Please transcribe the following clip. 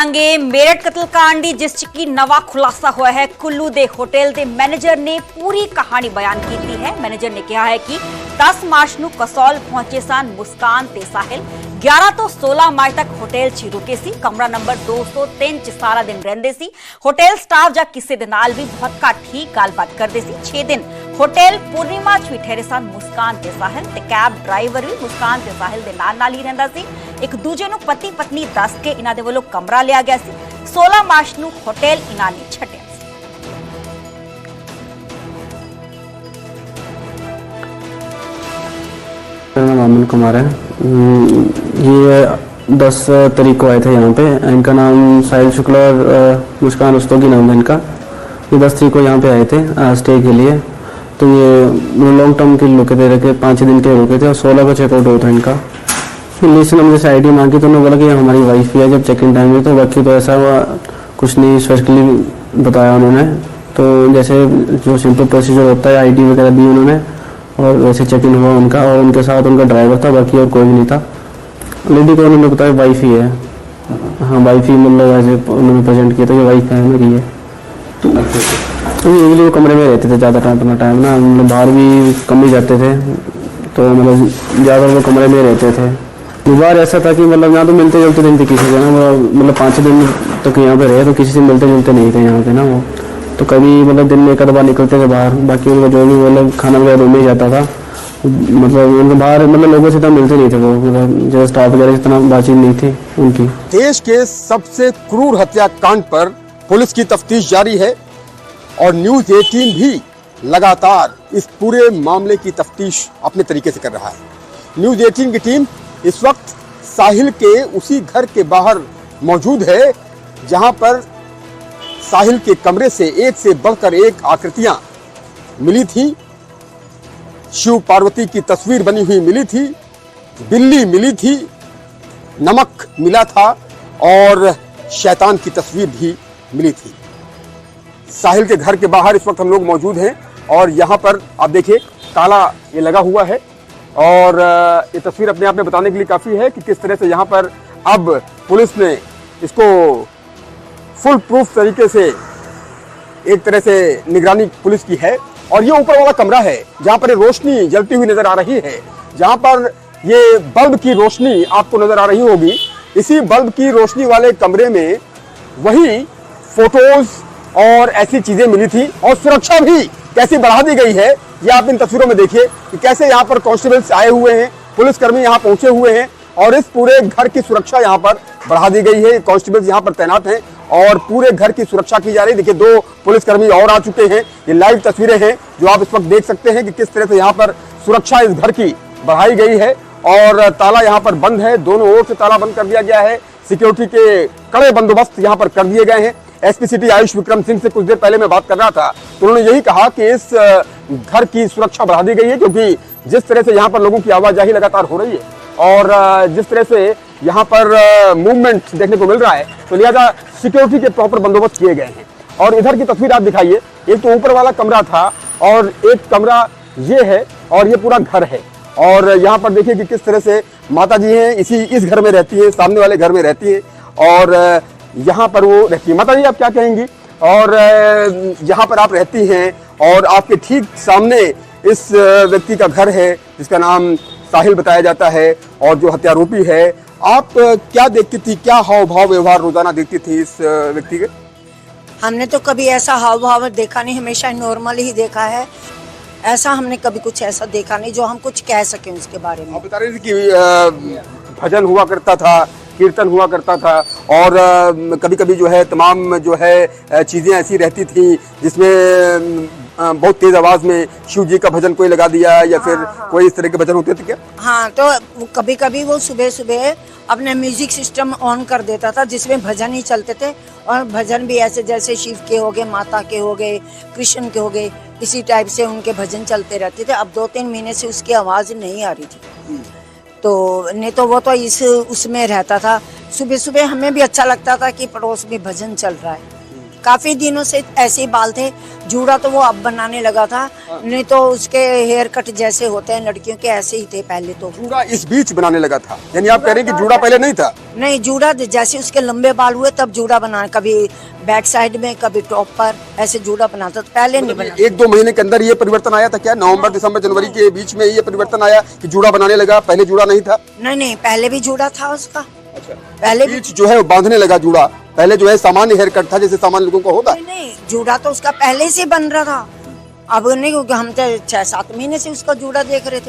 मेरठ कतलकांड जिसकी नवा खुलासा हुआ है। कुल्लू दे होटल के मैनेजर ने पूरी कहानी बयान की है। मैनेजर ने कहा है कि 10 मार्च ਨੂੰ कसौल पहुंचे सन मुस्कान ते साहिल। 11 ਤੋਂ 16 मार्च तक होटल 'ਚ रुके सी। कमरा नंबर 203 'ਚ सारा दिन रहंदे सी। होटल स्टाफ ਜਾਂ ਕਿਸੇ ਦੇ ਨਾਲ भी बहुत घट ही गलबात करते सी। 6 दिन होटल पूर्णिमा 'ਚ भी ठहरे सन मुस्कान ते साहिल ते कैब ड्राइवर भी मुस्कान ते साहिल दे नाल ही रहंदा सी। एक दूजे ਨੂੰ पति पत्नी दस के इन्हां दे ਵੱਲੋਂ कमरा लिया गया सी। 16 मार्च ਨੂੰ होटल इन्हां ने छड्डिया। मेरा नाम अमन कुमार है। ये 10 तारीख को आए थे यहाँ पे। इनका नाम साहिल शुक्ला और मुस्कान उस्तोगी नाम है इनका। ये 10 तारीख को यहाँ पे आए थे स्टे के लिए। तो ये लॉन्ग टर्म के रुके थे, रखे 5 दिन के रुके थे और 16 को चेकआउट हुआ था इनका। पुलिस ने मुझे ID मांगी तो उन्होंने बोला कि हमारी वाइफ ही है जब चेक इन टाइम में। तो बाकी तो ऐसा हुआ कुछ नहीं, स्पेशली बताया उन्होंने। तो जैसे जो सिंपल प्रोसीजर होता है ID वगैरह दी उन्होंने और वैसे चेक इन हुआ उनका। और उनके साथ उनका ड्राइवर था, बाकी और कोई भी नहीं था। लेडी को उन्होंने बताया वाइफ ही है। हाँ वाइफ ही, मतलब ऐसे उन्होंने प्रेजेंट किया था कि वाइफ है मेरी है। तो यूजली वो कमरे में रहते थे ज़्यादा टाइम ना, मतलब बाहर भी कम ही जाते थे। तो मतलब ज़्यादा वो कमरे में रहते थे। बार ऐसा था कि मतलब यहाँ तो मिलते जुलते नहीं थे किसी से ना, मतलब 5 दिन तक यहाँ पे रहे तो किसी से मिलते जुलते नहीं थे यहाँ पे ना वो। तो कभी मतलब दिन में एक आध बार निकलते थे बाहर, बाकी उनका जो भी मतलब खाना वगैरह रूम में ही जाता था। मतलब उनको बाहर मतलब लोगों से इतना मिलते नहीं थे वो, मतलब जैसे स्टाफ वगैरह से इतना बातचीत नहीं थी उनकी। देश के सबसे क्रूर हत्याकांड पर पुलिस की तफ्तीश जारी है और न्यूज़ 18 भी लगातार इस पूरे मामले की तफ्तीश अपने तरीके से कर रहा है। न्यूज़ 18 की टीम इस वक्त साहिल के उसी घर के बाहर मौजूद है जहां पर साहिल के कमरे से एक से बढ़कर एक आकृतियां मिली थी। शिव पार्वती की तस्वीर बनी हुई मिली थी, बिल्ली मिली थी, नमक मिला था और शैतान की तस्वीर भी मिली थी। साहिल के घर के बाहर इस वक्त हम लोग मौजूद हैं और यहाँ पर आप देखिए ताला ये लगा हुआ है। और ये तस्वीर अपने आप में बताने के लिए काफ़ी है कि किस तरह से यहाँ पर अब पुलिस ने इसको फुल प्रूफ तरीके से एक तरह से निगरानी पुलिस की है। और ये ऊपर वाला कमरा है जहाँ पर रोशनी जलती हुई नजर आ रही है, जहाँ पर ये बल्ब की रोशनी आपको नजर आ रही होगी। इसी बल्ब की रोशनी वाले कमरे में वही फोटोज और ऐसी चीजें मिली थी और सुरक्षा भी कैसे बढ़ा दी गई है ये आप इन तस्वीरों में देखिए कि कैसे यहाँ पर कांस्टेबल्स आए हुए हैं, पुलिसकर्मी यहाँ पहुंचे हुए हैं और इस पूरे घर की सुरक्षा यहाँ पर बढ़ा दी गई है। कांस्टेबल्स यहाँ पर तैनात हैं और पूरे घर की सुरक्षा की जा रही है। देखिए 2 पुलिसकर्मी और आ चुके हैं। ये लाइव तस्वीरें हैं जो आप इस वक्त देख सकते हैं कि किस तरह से यहाँ पर सुरक्षा इस घर की बढ़ाई गई है। और ताला यहाँ पर बंद है, दोनों ओर से ताला बंद कर दिया गया है। सिक्योरिटी के कड़े बंदोबस्त यहाँ पर कर दिए गए हैं। SP सिटी आयुष विक्रम सिंह से कुछ देर पहले मैं बात कर रहा था तो उन्होंने यही कहा कि इस घर की सुरक्षा बढ़ा दी गई है क्योंकि जिस तरह से यहाँ पर लोगों की आवाजाही लगातार हो रही है और जिस तरह से यहाँ पर मूवमेंट देखने को मिल रहा है तो लिहाजा सिक्योरिटी के प्रॉपर बंदोबस्त किए गए हैं। और इधर की तस्वीर आप दिखाइए, एक तो ऊपर वाला कमरा था और एक कमरा ये है और ये पूरा घर है। और यहाँ पर देखिए कि किस तरह से माता जी हैं, इस घर में रहती है, सामने वाले घर में रहती है और यहाँ पर वो रहती है। माता जी आप क्या कहेंगी? और यहाँ पर आप रहती हैं और आपके ठीक सामने इस व्यक्ति का घर है जिसका नाम साहिल बताया जाता है और जो हत्यारोपी है। आप क्या देखती थी, क्या हाव भाव व्यवहार रोजाना देखती थी इस व्यक्ति के? हमने तो कभी ऐसा हाव भाव देखा नहीं, हमेशा नॉर्मल ही देखा है। ऐसा हमने कभी कुछ ऐसा देखा नहीं जो हम कुछ कह सकें उसके बारे में। आप बता रहे थे कि भजन हुआ करता था, कीर्तन हुआ करता था और कभी कभी जो है तमाम जो है चीज़ें ऐसी रहती थी जिसमें बहुत तेज आवाज में शिव जी का भजन कोई लगा दिया या फिर कोई इस तरह के भजन होते थे क्या? हाँ, तो कभी कभी वो सुबह सुबह अपने म्यूजिक सिस्टम ऑन कर देता था जिसमें भजन ही चलते थे और भजन भी ऐसे जैसे शिव के हो गए, माता के हो गए, कृष्ण के हो गए, इसी टाइप से उनके भजन चलते रहते थे। अब 2-3 महीने से उसकी आवाज़ नहीं आ रही थी तो नहीं तो वो तो उसमें रहता था। सुबह सुबह हमें भी अच्छा लगता था कि पड़ोस में भजन चल रहा है। काफी दिनों से ऐसे ही बाल थे। जूड़ा तो वो अब बनाने लगा था, नहीं तो उसके हेयर कट जैसे होते हैं लड़कियों के ऐसे ही थे पहले तो। जूड़ा इस बीच बनाने लगा था, यानी आप कह रहे हैं कि जूड़ा पहले नहीं था? नहीं, जूड़ा जैसे उसके लंबे बाल हुए तब जूड़ा बना, कभी बैक साइड में कभी टॉप पर ऐसे जूड़ा बनाता था, पहले नहीं बना। 1-2 महीने के अंदर ये परिवर्तन आया था क्या? नवंबर, दिसंबर, जनवरी के बीच में ये परिवर्तन आया कि जूड़ा बनाने लगा, पहले जूड़ा नहीं था? नहीं, पहले भी जूड़ा था उसका। अच्छा, पहले भी बीच जो है वो बांधने लगा जूड़ा, पहले जो है सामान्य हेयर कट था जैसे सामान्य लोगों को होता। नहीं, जूड़ा तो उसका पहले से बन रहा था। अब नहीं, क्योंकि हम तो 6-7 महीने से उसका जूड़ा देख रहे थे।